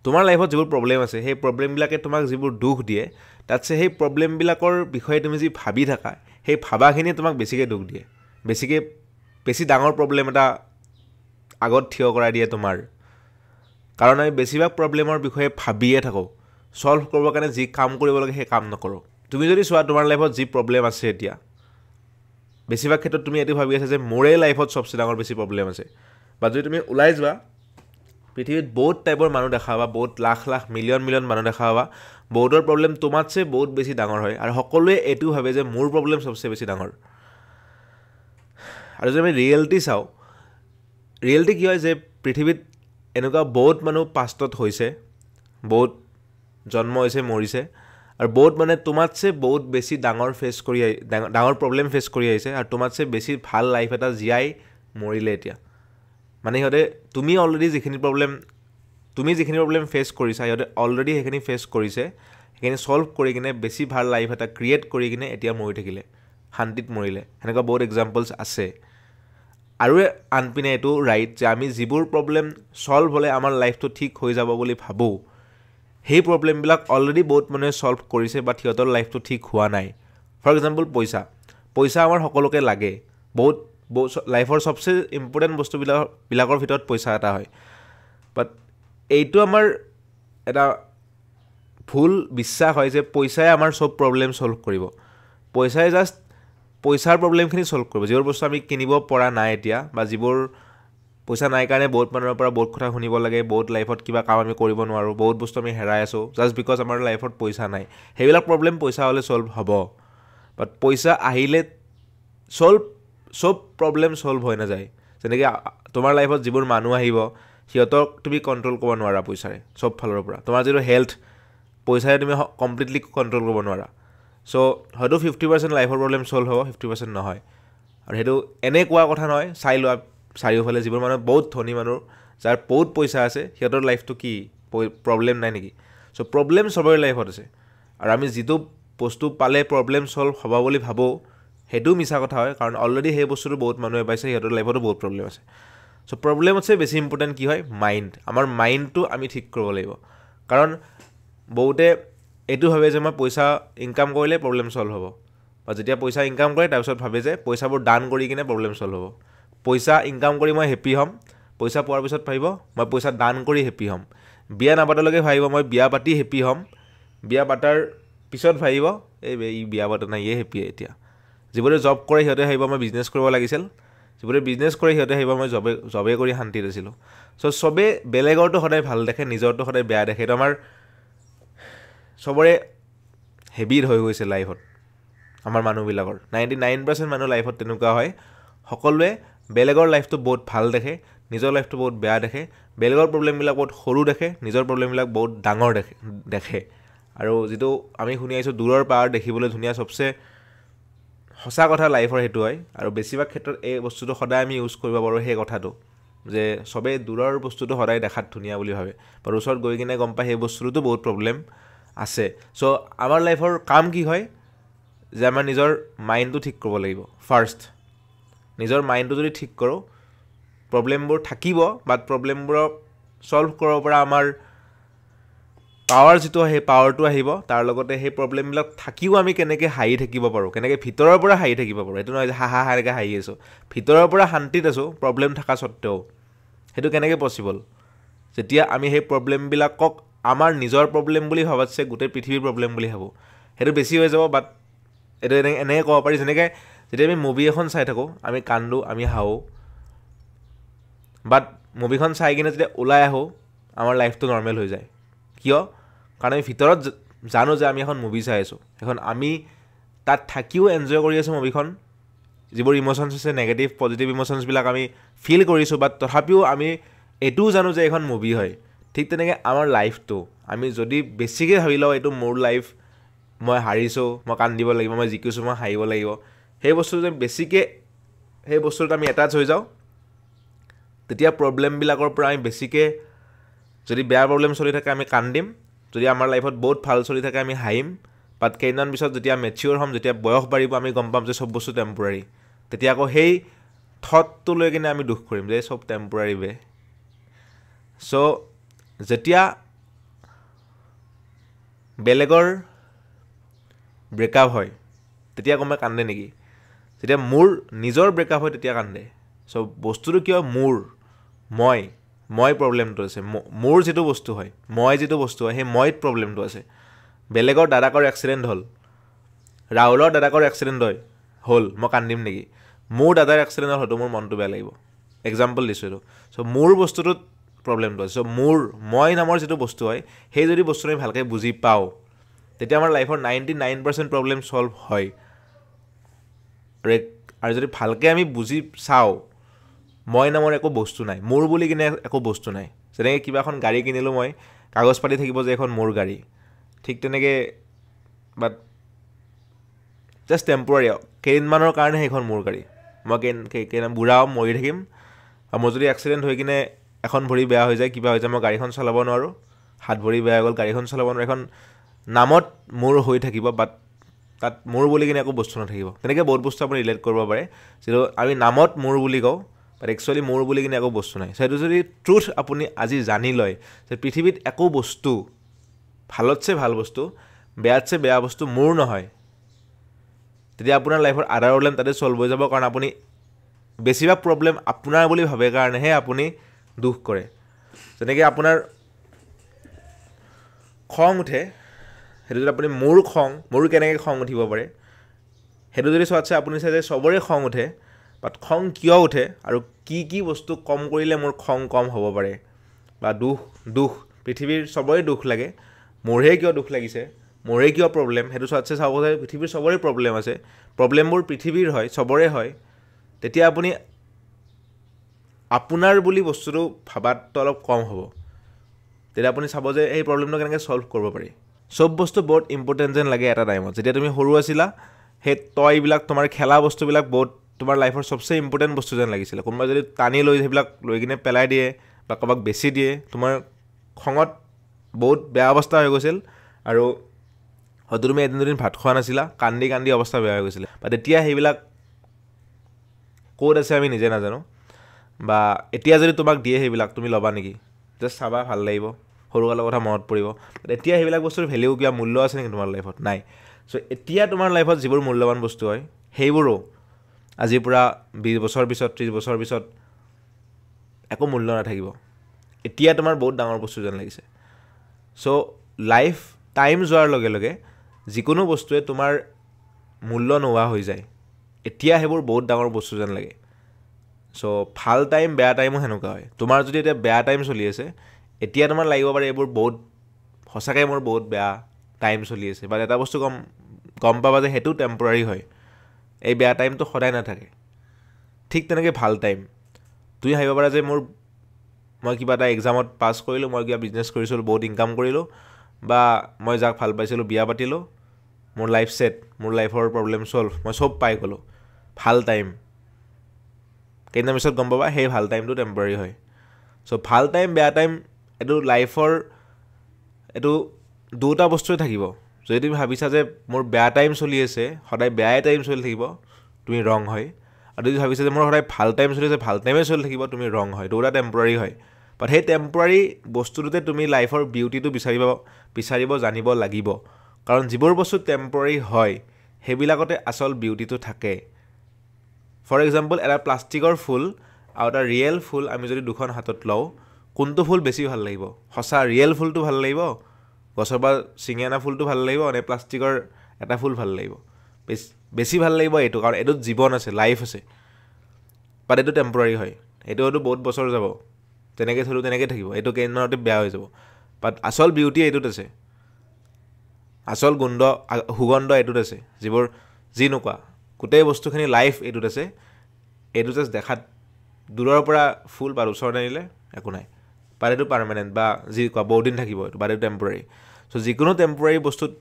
তোমাৰ লাইফত যিবোৰ প্ৰব্লেম আছে সেই প্ৰব্লেমবিলাকে তোমাক যিবোৰ দুখ দিয়ে তাতছে সেই প্ৰব্লেমবিলাকৰ বিষয়ে তুমি যি ভাবি থাকা সেই ভাবাখিনি তোমাক বেছিকৈ দুখ দিয়ে বেছি ডাঙৰ প্ৰব্লেম এটা আগত থিয় কৰাই দিয়ে তোমাৰ কাৰণ আমি বেছিভাগ প্ৰব্লেমৰ বিষয়ে ভাবিয়ে থাকোঁ সলভ কৰিবৰ কাৰণে যি কাম কৰিব লাগে সেই কাম নকৰোঁ তুমি যদি চোৱা তোমাৰ লাইফত যি প্ৰব্লেম আছে এতিয়া বেছিভাগ ক্ষেত্ৰত তুমি এইটো ভাবি আছা যে মোৰে লাইফত সবচে ডাঙৰ বেছি প্ৰব্লেম আছে বা যদি তুমি ওলাই যোৱা পৃথিৱীত বহুত টাইপৰ মানুহ দেখা পাবা বহুত লাখ লাখ মিলিয়ন মানুহ দেখা পাবা বহুতৰ প্ৰব্লেম তোমাতছে বহুত বেছি ডাঙৰ হয় আৰু সকলোৱে এইটো ভাবে যে মোৰ প্ৰব্লেম সবচে বেছি ডাঙৰ আৰু যদি আমি ৰিয়েলিটি চাওঁ ৰিয়েলিটি কি হয় যে পৃথিৱীত এনেকুৱা বহুত মানুহ পাষ্টত হৈছে বহুত জন্ম হৈছে মৰিছে আৰু বহুত মানে তোমাতছে বহুত বেছি ডাঙৰ প্ৰব্লেম ফেচ কৰি আহিছে আৰু তোমাতছে বেছি ভাল লাইফ এটা জীয়াই মৰিলে এতিয়া মানে সিহঁতে তুমি যিখিনি প্ৰব্লেম ফেচ কৰিছা সিহঁতে অলৰেডি সেইখিনি ফেচ কৰিছে সেইখিনি সলভ কৰি কিনে বেছি ভাল লাইফ এটা ক্ৰিয়েট কৰি কিনে এতিয়া মৰি থাকিলে শান্তিত মৰিলে সেনেকুৱা বহুত এক্সাম্পলছ আছে আৰু আনপিনে এইটো ৰাইট যে আমি যিবোৰ প্ৰব্লেম সলভ হ'লে আমাৰ লাইফটো ঠিক হৈ যাব বুলি ভাবোঁ সেই প্ৰব্লেমবিলাক অলৰেডি বহুত মানুহে সলভ কৰিছে বাট সিহঁতৰ লাইফটো ঠিক হোৱা নাই ফৰ এক্সাম্পল পইচা আমাৰ সকলোকে লাগে বহুত লাইফৰ সবচে ইম্পৰ্টেণ্ট বস্তুবিলাকৰ ভিতৰত পইচা এটা হয় বাট এইটো আমাৰ এটা ভুল বিশ্বাস হয় যে পইচাই আমাৰ সব প্ৰব্লেম সলভ কৰিব পইচাই জাষ্ট পইচাৰ প্ৰব্লেমখিনি সলভ কৰিব যিবোৰ বস্তু আমি কিনিব পৰা নাই এতিয়া বা যিবোৰ পইচা নাই কাৰণে বহুত মানুহৰ পৰা বহুত কথা শুনিব লাগে বহুত লাইফত কিবা কাম আমি কৰিব নোৱাৰোঁ বহুত বস্তু আমি হেৰাই আছোঁ জাষ্ট বিকজ আমাৰ লাইফত পইচা নাই সেইবিলাক প্ৰব্লেম পইচা হ'লে সলভ হ'ব বাট পইচা আহিলে সব প্ৰব্লেম সলভ হৈ নাযায় যেনেকৈ তোমাৰ লাইফত যিবোৰ মানুহ আহিব সিহঁতক তুমি কণ্ট্ৰল কৰিব নোৱাৰা পইচাৰে সব ফালৰ পৰা তোমাৰ যিটো হেল্থ পইচাৰে তুমি কমপ্লিটলি কণ্ট্ৰল কৰিব নোৱাৰা চ' হয়তো 50% লাইফৰ প্ৰব্লেম সলভ হ'ব 50% নহয় আৰু সেইটো এনে কোৱা কথা নহয় চাই লোৱা চাৰিওফালে যিবোৰ মানুহ বহুত ধনী মানুহ যাৰ বহুত পইচা আছে সিহঁতৰ লাইফটো কি প্ৰব্লেম নাই নেকি চ' প্ৰব্লেম সবৰে লাইফত আছে আৰু আমি যিটো বস্তু পালে প্ৰব্লেম সলভ হ'ব বুলি ভাবোঁ সেইটোও মিছা কথা হয় কাৰণ অলৰেডি সেই বস্তুটো বহুত মানুহে পাইছে সিহঁতৰ লাইফতো বহুত প্ৰব্লেম আছে চ' প্ৰব্লেমতছে বেছি ইম্পৰ্টেণ্ট কি হয় মাইণ্ড আমাৰ মাইণ্ডটো আমি ঠিক কৰিব লাগিব কাৰণ বহুতে এইটো ভাবে যে মই পইচা ইনকাম কৰিলে প্ৰব্লেম সলভ হ'ব বা যেতিয়া পইচা ইনকাম কৰে তাৰপিছত ভাবে যে পইচাবোৰ দান কৰি কিনে প্ৰব্লেম সলভ হ'ব পইচা ইনকাম কৰি মই হেপ্পী হ'ম পইচা পোৱাৰ পিছত ভাবিব মই পইচা দান কৰি হেপ্পী হ'ম বিয়া নাপাতালৈকে ভাবিব মই বিয়া পাতি হেপ্পী হ'ম বিয়া পাতাৰ পিছত ভাবিব এই বিয়া পাতা নাই হেপ্পী এতিয়া যিবোৰে জব কৰে সিহঁতে ভাবিব মই বিজনেছ কৰিব লাগিছিল যিবোৰে বিজনেছ কৰে সিহঁতে ভাবিব মই জবে কৰি শান্তিত আছিলোঁ চ' চবে বেলেগৰটো সদায় ভাল দেখে নিজৰটো সদায় বেয়া দেখে এইটো আমাৰ চবৰে হেবিট হৈ গৈছে লাইফত আমাৰ মানুহবিলাকৰ 99% মানুহ লাইফত তেনেকুৱা হয় সকলোৱে বেলেগৰ লাইফটো বহুত ভাল দেখে নিজৰ লাইফটো বহুত বেয়া দেখে বেলেগৰ প্ৰব্লেমবিলাক বহুত সৰু দেখে নিজৰ প্ৰব্লেমবিলাক বহুত ডাঙৰ দেখে আৰু যিটো আমি শুনি আহিছোঁ দূৰৰ পাহাৰ দেখিবলৈ ধুনীয়া সবচে সঁচা কথা লাইফৰ সেইটো হয় আৰু বেছিভাগ ক্ষেত্ৰত এই বস্তুটো সদায় আমি ইউজ কৰিব পাৰোঁ সেই কথাটো যে চবেই দূৰৰ বস্তুটো সদায় দেখাত ধুনীয়া বুলি ভাবে বা ওচৰত গৈ কিনে গম পায় সেই বস্তুটোতো বহুত প্ৰব্লেম আছে চ' আমাৰ লাইফৰ কাম কি হয় যে আমাৰ নিজৰ মাইণ্ডটো ঠিক কৰিব লাগিব ফাৰ্ষ্ট নিজৰ মাইণ্ডটো যদি ঠিক কৰোঁ প্ৰব্লেমবোৰ থাকিব বাট প্ৰব্লেমবোৰক সলভ কৰিব পৰা আমাৰ পাৱাৰ যিটো সেই পাৱাৰটো আহিব তাৰ লগতে সেই প্ৰব্লেমবিলাক থাকিও আমি কেনেকৈ হাঁহি থাকিব পাৰোঁ কেনেকৈ ভিতৰৰ পৰা হাঁহি থাকিব পাৰোঁ এইটো নহয় যে হাঁহা এনেকৈ হাঁহি আছোঁ ভিতৰৰ পৰা শান্তিত আছোঁ প্ৰব্লেম থকা স্বত্তেও সেইটো কেনেকৈ পচিবল যেতিয়া আমি সেই প্ৰব্লেমবিলাকক আমাৰ নিজৰ প্ৰব্লেম বুলি ভাবাতছে গোটেই পৃথিৱীৰ প্ৰব্লেম বুলি ভাবোঁ সেইটো বেছি হৈ যাব বাট এইটো এনেকৈ ক'ব পাৰি যেনেকৈ যেতিয়া আমি মুভি এখন চাই থাকোঁ আমি কান্দো আমি হাঁহো বাট মুভিখন চাই কিনে যেতিয়া ওলাই আহোঁ আমাৰ লাইফটো নৰ্মেল হৈ যায় কিয় কাৰণ আমি ভিতৰত জানো যে আমি এখন মুভি চাই আছোঁ এখন আমি তাত থাকিও এনজয় কৰি আছোঁ মুভিখন যিবোৰ ইম'শ্যনছ আছে নেগেটিভ পজিটিভ ইম'শ্যনছবিলাক আমি ফিল কৰিছোঁ বাট তথাপিও আমি এইটোও জানো যে এখন মুভি হয় ঠিক তেনেকৈ আমাৰ লাইফটো আমি যদি বেছিকৈ ভাবি লওঁ এইটো মোৰ লাইফ মই হাৰিছোঁ মই কান্দিব লাগিব মই জিকিছোঁ মই হাৰিব লাগিব সেই বস্তুটো যে বেছিকৈ সেই বস্তুটোত আমি এটাচ হৈ যাওঁ তেতিয়া প্ৰব্লেমবিলাকৰ পৰা আমি বেছিকৈ যদি বেয়া প্ৰব্লেম চলি থাকে আমি কান্দিম যদি আমাৰ লাইফত বহুত ভাল চলি থাকে আমি হাঁহিম বাট কেইদিনমান পিছত যেতিয়া মেচিয়ৰ হ'ম যেতিয়া বয়স বাঢ়িব আমি গম পাম যে চব বস্তু টেম্পৰাৰী তেতিয়া আকৌ সেই থটটো লৈ কিনে আমি দুখ কৰিম যে চব টেম্পৰাৰী বে চ' যেতিয়া বেলেগৰ ব্ৰেকআপ হয় তেতিয়া কোনোবাই কান্দে নেকি? যেতিয়া মোৰ নিজৰ ব্ৰেকআপ হয় তেতিয়া কান্দে। চ' বস্তুটো কিয় মই প্ৰব্লেমটো আছে। মোৰ যিটো বস্তু হয়, মই যিটো বস্তু হয়, সেই মইত প্ৰব্লেমটো আছে। বেলেগৰ দাদাকৰ এক্সিডেণ্ট হ'ল, ৰাহুলৰ দাদাকৰ এক্সিডেণ্ট হ'ল, মই কান্দিম নেকি? মোৰ দাদাৰ এক্সিডেণ্ট হয়তো মোৰ মনটো বেয়া লাগিব। এক্সাম্পল দিছোঁ এইটো। চ' মোৰ বস্তুটোত প্ৰব্লেমটো আছে। চ' মই নামৰ যিটো বস্তু হয়, সেই যদি বস্তুটো আমি ভালকৈ বুজি পাওঁ, তেতিয়া আমাৰ লাইফৰ 99% প্ৰব্লেম ছল্ভ হয়। আৰু যদি ভালকৈ আমি বুজি চাওঁ, মই নামৰ একো বস্তু নাই, মোৰ বুলি কিনে একো বস্তু নাই। যেনেকৈ কিবা এখন গাড়ী কিনিলোঁ মই, কাগজ পাতি থাকিব যে এখন মোৰ গাড়ী। ঠিক তেনেকৈ বাট জাষ্ট টেম্পৰাৰী, কেইদিনমানৰ কাৰণে সেইখন মোৰ গাড়ী। মই বুঢ়া হ'ম, মৰি থাকিম, আৰু মোৰ যদি এক্সিডেণ্ট হৈ কিনে এখন ভৰি বেয়া হৈ যায়, কিবা হৈ যায়, মই গাড়ীখন চলাব নোৱাৰোঁ, হাত ভৰি বেয়া হৈ গ'ল, গাড়ীখন চলাব নোৱাৰোঁ, এখন নামত মোৰ হৈ থাকিব, বাট তাত মোৰ বুলি কিনে একো বস্তু নাথাকিব। তেনেকৈ বহুত বস্তু আপুনি ৰিলেট কৰিব পাৰে, যিটো আমি নামত মোৰ বুলি কওঁ, বাট একচুৱেলি মোৰ বুলি কিনে একো বস্তু নাই। সেইটো যদি ট্ৰুথ আপুনি আজি জানি লয় যে পৃথিৱীত একো বস্তু, ভালতছে ভাল বস্তু, বেয়াতছে বেয়া বস্তু মোৰ নহয়, তেতিয়া আপোনাৰ লাইফৰ আধা প্ৰব্লেম তাতে ছল্ভ হৈ যাব। কাৰণ আপুনি বেছিভাগ প্ৰব্লেম আপোনাৰ বুলি ভাবে কাৰণেহে আপুনি দুখ কৰে। যেনেকৈ আপোনাৰ খং উঠে, সেইটো যদি আপুনি মোৰ কেনেকৈ খং উঠিব পাৰে, সেইটো যদি চোৱাতছে আপুনি চাই যে চবৰে খং উঠে, বাট খং কিয় উঠে আৰু কি বস্তু কম কৰিলে মোৰ খং কম হ'ব পাৰে, বা দুখ পৃথিৱীৰ চবৰে দুখ লাগে, মোৰহে কিয় দুখ লাগিছে, মোৰহে কিয় প্ৰব্লেম, সেইটো চোৱাতছে চাব যে পৃথিৱীৰ চবৰে প্ৰব্লেম আছে, প্ৰব্লেমবোৰ পৃথিৱীৰ হয়, চবৰে হয়। তেতিয়া আপুনি আপোনাৰ বুলি বস্তুটো ভাবাটো অলপ কম হ'ব। তেতিয়া আপুনি চাব যে এই প্ৰব্লেমটো কেনেকৈ ছল্ভ কৰিব পাৰি। চব বস্তু বহুত ইম্পৰ্টেণ্ট যেন লাগে এটা টাইমত। যেতিয়া তুমি সৰু আছিলা, সেই টয়বিলাক, তোমাৰ খেলা বস্তুবিলাক বহুত তোমাৰ লাইফৰ চবচে ইম্পৰ্টেণ্ট বস্তু যেন লাগিছিলে। কোনোবাই যদি টানি লৈ সেইবিলাক লৈ কিনে পেলাই দিয়ে বা কাৰোবাক বেছি দিয়ে, তোমাৰ খঙত বহুত বেয়া অৱস্থা হৈ গৈছিল, আৰু হয়তো তুমি এদিন দুদিন ভাত খোৱা নাছিলা, কান্দি অৱস্থা বেয়া হৈ গৈছিলে। বা তেতিয়া সেইবিলাক ক'ত আছে আমি নিজে নাজানো। বা এতিয়া যদি তোমাক দিয়ে সেইবিলাক, তুমি ল'বা নেকি? জাষ্ট চাবা, ভাল লাগিব, সৰুকালৰ কথা মনত পৰিব। এতিয়া সেইবিলাক বস্তুৰ ভেলিউ, কিবা মূল্য আছে নেকি তোমাৰ লাইফত? নাই। চ' এতিয়া তোমাৰ লাইফত যিবোৰ মূল্যৱান বস্তু হয়, সেইবোৰো আজিৰ পৰা 20 বছৰ পিছত, 30 বছৰ পিছত একো মূল্য নাথাকিব। এতিয়া তোমাৰ বহুত ডাঙৰ বস্তু যেন লাগিছে। চ' লাইফ টাইম যোৱাৰ লগে লগে যিকোনো বস্তুৱে তোমাৰ মূল্য নোহোৱা হৈ যায়। এতিয়া সেইবোৰ বহুত ডাঙৰ বস্তু যেন লাগে। চ' ভাল টাইম, বেয়া টাইমো সেনেকুৱা হয়। তোমাৰ যদি এতিয়া বেয়া টাইম চলি আছে, এতিয়া তোমাৰ লাগিব পাৰে এইবোৰ বহুত সঁচাকৈ মোৰ বহুত বেয়া টাইম চলি আছে, বাট এটা বস্তু গম পাবা যে সেইটো টেম্পৰাৰী হয়। এই বেয়া টাইমটো সদায় নাথাকে। ঠিক তেনেকৈ ভাল টাইম, তুমি ভাবিব পাৰা যে মই কিবা এটা এক্সামত পাছ কৰিলোঁ, মই কিবা বিজনেছ কৰিছিলোঁ, বহুত ইনকাম কৰিলোঁ, বা মই যাক ভাল পাইছিলোঁ বিয়া পাতিলোঁ, মোৰ লাইফ ছেট, মোৰ লাইফৰ প্ৰব্লেম ছল্ভ, মই চব পাই গ'লোঁ, ভাল টাইম। কেইদিনৰ পিছত গম পাবা সেই ভাল টাইমটো টেম্পৰাৰী হয়। চ' ভাল টাইম, বেয়া টাইম, এইটো লাইফৰ এইটো দুটা বস্তুৱে থাকিব। যদি তুমি ভাবিছা যে মোৰ বেয়া টাইম চলি আছে, সদায় বেয়াই টাইম চলি থাকিব, তুমি ৰং হয়। আৰু যদি ভাবিছা যে মোৰ সদায় ভাল টাইম চলি আছে, ভাল টাইমে চলি থাকিব, তুমি ৰং হয়। দুটা টেম্পৰাৰী হয়। বাট সেই টেম্পৰাৰী বস্তুটোতে তুমি লাইফৰ বিউটিটো বিচাৰিব জানিব লাগিব। কাৰণ যিবোৰ বস্তু টেম্পৰাৰী হয়, সেইবিলাকতে আচল বিউটিটো থাকে। ফৰ এক্সাম্পল, এটা প্লাষ্টিকৰ ফুল আৰু এটা ৰিয়েল ফুল আমি যদি দুখন হাতত লওঁ, কোনটো ফুল বেছি ভাল লাগিব? সঁচা ৰিয়েল ফুলটো ভাল লাগিব, গছৰ পৰা ছিঙি অনা ফুলটো ভাল লাগিব, নে প্লাষ্টিকৰ এটা ফুল ভাল লাগিব? বেছি ভাল লাগিব এইটো, কাৰণ এইটোত জীৱন আছে, লাইফ আছে। বাট এইটো টেম্পৰাৰী হয়, এইটো হয়তো বহুত বছৰ যাব, তেনেকৈ থ'লেও তেনেকৈ থাকিব, এইটো কেইদিনমানতে বেয়া হৈ যাব। বাট আচল বিউটি এইটোত আছে, আচল সুগন্ধ এইটোত আছে। যি নোকোৱা গোটেই বস্তুখিনি লাইফ এইটোত আছে। এইটো জাষ্ট দেখাত দূৰৰ পৰা ফুল বা ওচৰত আনিলে একো নাই, বাট এইটো পাৰ্মানেণ্ট, বা যি কোৱা বহুত দিন থাকিব এইটো, বাট এইটো টেম্পৰাৰী। চ' যিকোনো টেম্পৰাৰী বস্তুত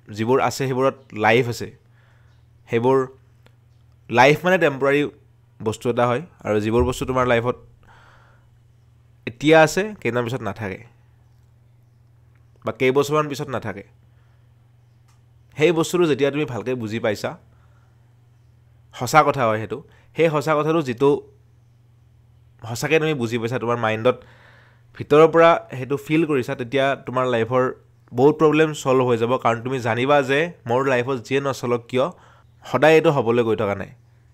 যিবোৰ আছে সেইবোৰত লাইফ আছে। সেইবোৰ লাইফ মানে টেম্পৰাৰী বস্তু এটা হয়, আৰু যিবোৰ বস্তু তোমাৰ লাইফত এতিয়া আছে, কেইদিনমান পিছত নাথাকে, বা কেইবছৰমান পিছত নাথাকে। সেই বস্তুটো যেতিয়া তুমি ভালকৈ বুজি পাইছা, সঁচা কথা হয় সেইটো, সেই সঁচা কথাটো যিটো সঁচাকৈ তুমি বুজি পাইছা, তোমাৰ মাইণ্ডত ভিতৰৰ পৰা সেইটো ফিল কৰিছা, তেতিয়া তোমাৰ লাইফৰ বহুত প্ৰব্লেম ছল্ভ হৈ যাব কাৰণ তুমি জানিবা যে মোৰ লাইফত যিয়ে নচলক কিয় সদায় এইটো হ'বলৈ গৈ থকা নাই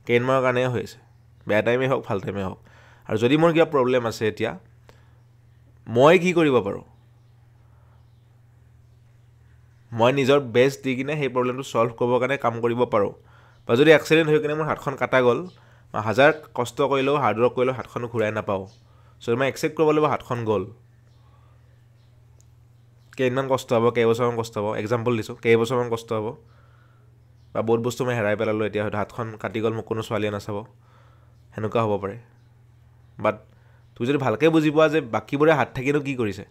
কেইদিনমানৰ কাৰণেই হৈ আছে বেয়া টাইমেই হওক ভাল টাইমেই হওক আৰু যদি মোৰ কিবা প্ৰব্লেম আছে এতিয়া মই কি কৰিব পাৰোঁ মই নিজৰ বেষ্ট দি কিনে সেই প্ৰব্লেমটো ছল্ভ কৰিবৰ কাৰণে কাম কৰিব পাৰোঁ বা যদি এক্সিডেণ্ট হৈ কিনে মোৰ হাতখন কাটা গ'ল মই হাজাৰ কষ্ট কৰিলেও হাৰ্ডৱৰ্ক কৰিলেও হাতখনো ঘূৰাই নাপাওঁ চ' মই একচেপ্ট কৰিব লাগিব হাতখন গ'ল কেইদিনমান কষ্ট হ'ব কেইবছৰমান কষ্ট হ'ব এক্সাম্পল দিছোঁ কেইবছৰমান কষ্ট হ'ব বা বহুত বস্তু মই হেৰাই পেলালোঁ এতিয়া হয়তো হাতখন কাটি গ'ল মোক কোনো ছোৱালীয়ে নাচাব সেনেকুৱা হ'ব পাৰে বাট তুমি যদি ভালকৈ বুজি পোৱা যে বাকীবোৰে হাত থাকিনো কি কৰিছে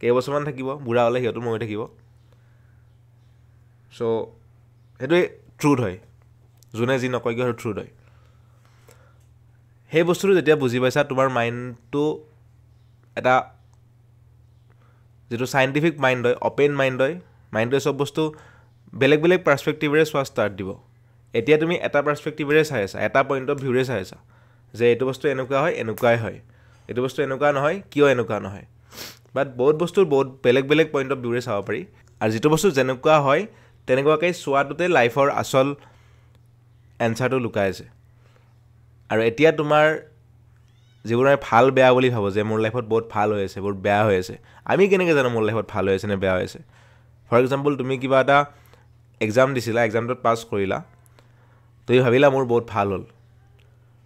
কেইবছৰমান থাকিব বুঢ়া হ'লে সিহঁতো মৰি থাকিব চ' সেইটোৱে ট্ৰুথ হয় যোনে যি নকয় কিয় সেইটো ট্ৰুথ হয় সেই বস্তুটো যেতিয়া বুজি পাইছা তোমাৰ মাইণ্ডটো এটা যিটো চাইণ্টিফিক মাইণ্ড হয় অ'পেন মাইণ্ড হয় মাইণ্ডটোৱে চব বস্তু বেলেগ বেলেগ পাৰ্চপেক্টিভেৰে চোৱা ষ্টাৰ্ট দিব এতিয়া তুমি এটা পাৰ্চপেক্টিভেৰে চাই আছা এটা পইণ্ট অফ ভিউৰে চাই আছা যে এইটো বস্তু এনেকুৱা হয় এনেকুৱাই হয় এইটো বস্তু এনেকুৱা নহয় কিয় এনেকুৱা নহয় বাট বহুত বস্তুৰ বহুত বেলেগ বেলেগ পইণ্ট অফ ভিউৰে চাব পাৰি আৰু যিটো বস্তু যেনেকুৱা হয় তেনেকুৱাকৈ চোৱাটোতে লাইফৰ আচল এনচাৰটো লুকাই আছে আৰু এতিয়া তোমাৰ যিবোৰ আমি ভাল বেয়া বুলি ভাবোঁ যে মোৰ লাইফত বহুত ভাল হৈ আছে বহুত বেয়া হৈ আছে আমি কেনেকৈ জানো মোৰ লাইফত ভাল হৈ আছে নে বেয়া হৈ আছে ফৰ এক্সাম্পল তুমি কিবা এটা এক্সাম দিছিলা এক্সামটোত পাছ কৰিলা তুমি ভাবিলা মোৰ বহুত ভাল হ'ল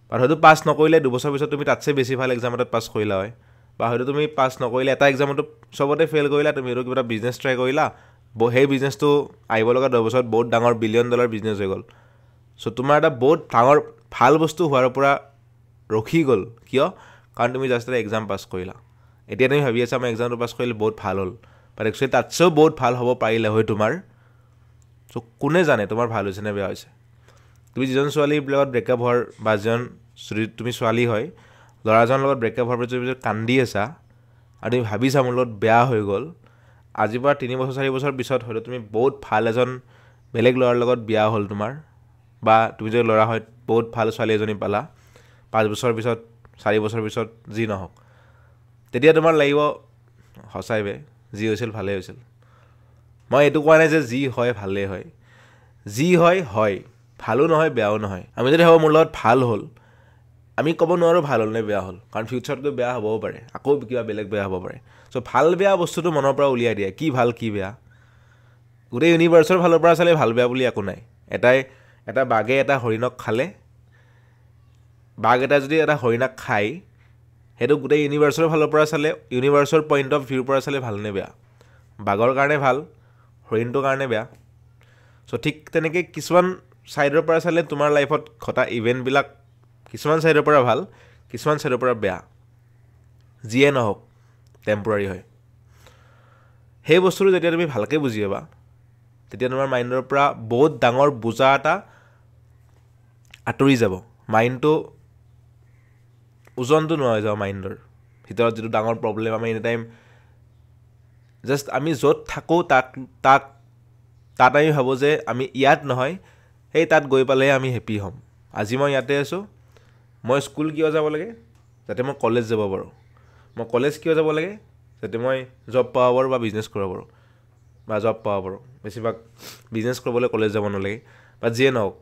বা হয়তো পাছ নকৰিলে 2 বছৰ পিছত তুমি তাতছে বেছি ভাল এক্সাম এটাত পাছ কৰিলা হয় বা হয়তো তুমি পাছ নকৰিলে এটা এক্সামতো চবতে ফেইল কৰিলা তুমি হয়তো কিবা এটা বিজনেছ ট্ৰাই কৰিলা সেই বিজনেছটো আহিব লগা 10 বছৰত বহুত ডাঙৰ $1 বিলিয়ন বিজনেছ হৈ গ'ল চ' তোমাৰ এটা বহুত ডাঙৰ ভাল বস্তু হোৱাৰ পৰা ৰখি গ'ল কিয় কাৰণ তুমি জাষ্ট এটা এক্সাম পাছ কৰিলা এতিয়া তুমি ভাবি আছা মই এক্সামটো পাছ কৰিলে বহুত ভাল হ'ল বাট একচুৱেলি তাতছেও বহুত ভাল হ'ব পাৰিলে হয় তোমাৰ চ' কোনে জানে তোমাৰ ভাল হৈছে নে বেয়া হৈছে তুমি যিজন ছোৱালীৰ লগত ব্ৰেকআপ হোৱাৰ বা যিজন যদি তুমি ছোৱালী হয় ল'ৰাজনৰ লগত ব্ৰেকআপ হোৱাৰ পিছত যদি কান্দি আছা আৰু তুমি ভাবিছা মোৰ লগত বেয়া হৈ গ'ল আজিৰ পৰা 3 বছৰ 4 বছৰ পিছত হয়তো তুমি বহুত ভাল এজন বেলেগ ল'ৰাৰ লগত বিয়া হ'ল তোমাৰ বা তুমি যদি ল'ৰা হয় বহুত ভাল ছোৱালী এজনী পালা 5 বছৰ পিছত 4 বছৰ পিছত যি নহওক তেতিয়া তোমাৰ লাগিব সঁচাই বে যি হৈছিল ভালেই হৈছিল মই এইটো কোৱা নাই যে যি হয় ভালেই হয় যি হয় হয় ভালো নহয় বেয়াও নহয় আমি যদি ভাবোঁ মোৰ লগত ভাল হ'ল আমি ক'ব নোৱাৰোঁ ভাল হ'ল নে বেয়া হ'ল কাৰণ ফিউচাৰটো বেয়া হ'বও পাৰে আকৌ কিবা বেলেগ বেয়া হ'ব পাৰে চ' ভাল বেয়া বস্তুটো মনৰ পৰা উলিয়াই দিয়ে কি ভাল কি বেয়া গোটেই ইউনিভাৰ্চৰ ফালৰ পৰা চালে ভাল বেয়া বুলি একো নাই এটা বাঘে এটা হৰিণক খালে বাঘ এটা যদি এটা হৰিণাক খায় সেইটো গোটেই ইউনিভাৰ্চৰ ফালৰ পৰা চালে ইউনিভাৰ্চৰ পইণ্ট অফ ভিউৰ পৰা চালে ভালনে বেয়া বাঘৰ কাৰণে ভাল হৰিণটোৰ কাৰণে বেয়া চ' ঠিক তেনেকৈ কিছুমান ছাইডৰ পৰা চালে তোমাৰ লাইফত ঘটা ইভেণ্টবিলাক কিছুমান ছাইডৰ পৰা ভাল কিছুমান ছাইডৰ পৰা বেয়া যিয়ে নহওক টেম্পৰাৰী হয় সেই বস্তুটো যেতিয়া তুমি ভালকৈ বুজি পাবা তেতিয়া তোমাৰ মাইণ্ডৰ পৰা বহুত ডাঙৰ বোজা এটা আঁতৰি যাব মাইণ্ডটো ওজনটো নোহোৱা হৈ যাব মাইণ্ডৰ ভিতৰত যিটো ডাঙৰ প্ৰব্লেম আমি এনি টাইম জাষ্ট আমি য'ত থাকোঁ তাত আমি ভাবোঁ যে আমি ইয়াত নহয় সেই তাত গৈ পালেহে আমি হেপী হ'ম আজি মই ইয়াতে আছোঁ মই স্কুল কিয় যাব লাগে যাতে মই কলেজ যাব পাৰোঁ মই কলেজ কিয় যাব লাগে যাতে মই জব পাব পাৰোঁ বা বিজনেছ কৰিব পাৰোঁ বা জব পাব পাৰোঁ বেছিভাগ বিজনেছ কৰিবলৈ কলেজ যাব নালাগে বা যিয়ে নহওক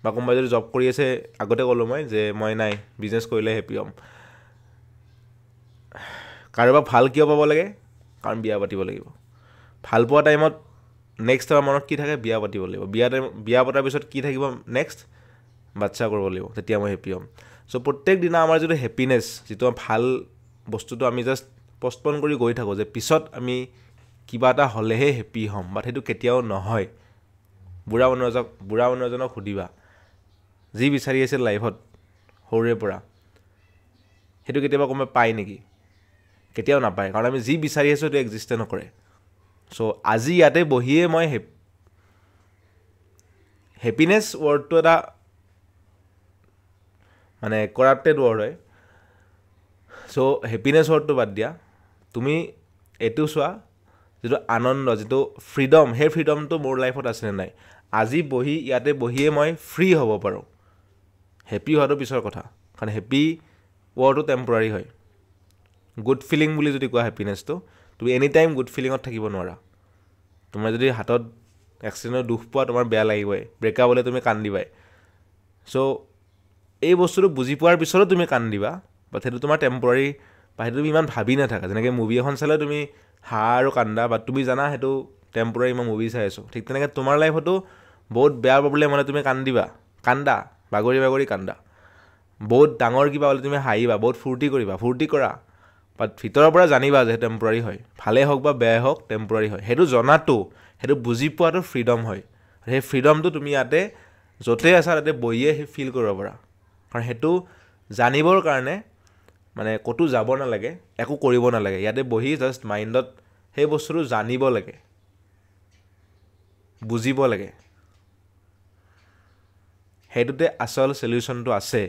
বা কোনোবাই যদি জব কৰি আছে আগতে ক'লোঁ মই যে মই নাই বিজনেছ কৰিলে হেপী হ'ম কাৰোবাক ভাল কিয় পাব লাগে কাৰণ বিয়া পাতিব লাগিব ভাল পোৱা টাইমত নেক্সট আমাৰ মনত কি থাকে বিয়া পাতিব লাগিব বিয়া পতাৰ পিছত কি থাকিব নেক্সট বাচ্চা কৰিব লাগিব তেতিয়া মই হেপী হ'ম চ' প্ৰত্যেক দিনা আমাৰ যিটো হেপিনেছ যিটো ভাল বস্তুটো আমি জাষ্ট পষ্টপন কৰি গৈ থাকোঁ যে পিছত আমি কিবা এটা হ'লেহে হেপী হ'ম বাট সেইটো কেতিয়াও নহয় বুঢ়া মানুহ এজনক সুধিবা যি বিচাৰি আছিল লাইফত সৰুৰে পৰা সেইটো কেতিয়াবা কোনোবাই পায় নেকি কেতিয়াও নাপায় কাৰণ আমি যি বিচাৰি আছোঁ সেইটো এক্সিষ্টে নকৰে চ' আজি ইয়াতে বহিয়ে মই হেপিনেছ ৱৰ্ডটো এটা মানে কৰাপ্টেড ৱৰ্ড হয় চ' হেপিনেছ ৱৰ্ডটো বাদ দিয়া তুমি এইটো চোৱা যিটো আনন্দ যিটো ফ্ৰীডম সেই ফ্ৰীডমটো মোৰ লাইফত আছেনে নাই আজি ইয়াতে বহিয়ে মই ফ্ৰী হ'ব পাৰোঁ হেপী হোৱাটো পিছৰ কথা কাৰণ হেপী ৱৰ্ডটো টেম্পৰাৰী হয় গুড ফিলিং বুলি যদি কোৱা হেপিনেছটো তুমি এনি টাইম গুড ফিলিঙত থাকিব নোৱাৰা তোমাৰ যদি হাতত এক্সিডেণ্টত দুখ পোৱা তোমাৰ বেয়া লাগিবই, ব্ৰেকআপ হ'লে তুমি কান্দিবাই। চ' এই বস্তুটো বুজি পোৱাৰ পিছতো তুমি কান্দিবা, বাট সেইটো তোমাৰ টেম্পৰাৰী, বা সেইটো তুমি ইমান ভাবি নাথাকা। যেনেকৈ মুভি এখন চালে তুমি হাঁ আৰু কান্দা, বাট তুমি জানা সেইটো টেম্পৰাৰী, মই মুভি চাই আছোঁ। ঠিক তেনেকৈ তোমাৰ লাইফতো বহুত বেয়া প্ৰব্লেম হ'লে তুমি কান্দা, বাগৰি কান্দা। বহুত ডাঙৰ কিবা হ'লে তুমি হাঁহিবা, বহুত ফূৰ্তি কৰা, বাট ভিতৰৰ পৰা জানিবা যে টেম্পৰাৰী হয়। ভালেই হওক বা বেয়াই হওক টেম্পৰাৰী হয়। সেইটো জনাটো, সেইটো বুজি পোৱাটো ফ্ৰীডম হয়। সেই ফ্ৰীডমটো তুমি ইয়াতে য'তেই আছা তাতে বহিয়ে সেই ফিল কৰিব পাৰা। কাৰণ সেইটো জানিবৰ কাৰণে মানে ক'তো যাব নালাগে, একো কৰিব নালাগে, ইয়াতে বহি জাষ্ট মাইণ্ডত সেই বস্তুটো জানিব লাগে, বুজিব লাগে। সেইটোতে আচল চলিউশ্যনটো আছে।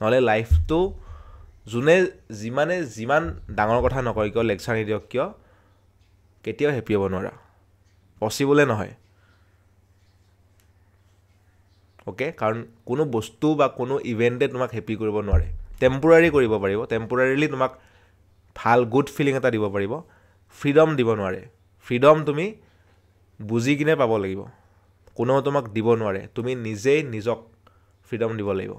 নহ'লে লাইফটো যিমান ডাঙৰ কথা নকয় কিয়, লেকচাৰ নিদিয়ক কিয়, কেতিয়াও হেপ্পী হ'ব নোৱাৰা, পচিবলে নহয়। অ'কে, কাৰণ কোনো বস্তু বা কোনো ইভেণ্টে তোমাক হেপ্পী কৰিব নোৱাৰে। টেম্পৰাৰী কৰিব পাৰিব, টেম্পৰাৰীলি তোমাক ভাল গুড ফিলিং এটা দিব পাৰিব, ফ্ৰীডম দিব নোৱাৰে। ফ্ৰীডম তুমি বুজি কিনে পাব লাগিব, কোনেও তোমাক দিব নোৱাৰে, তুমি নিজেই নিজক ফ্ৰীডম দিব লাগিব।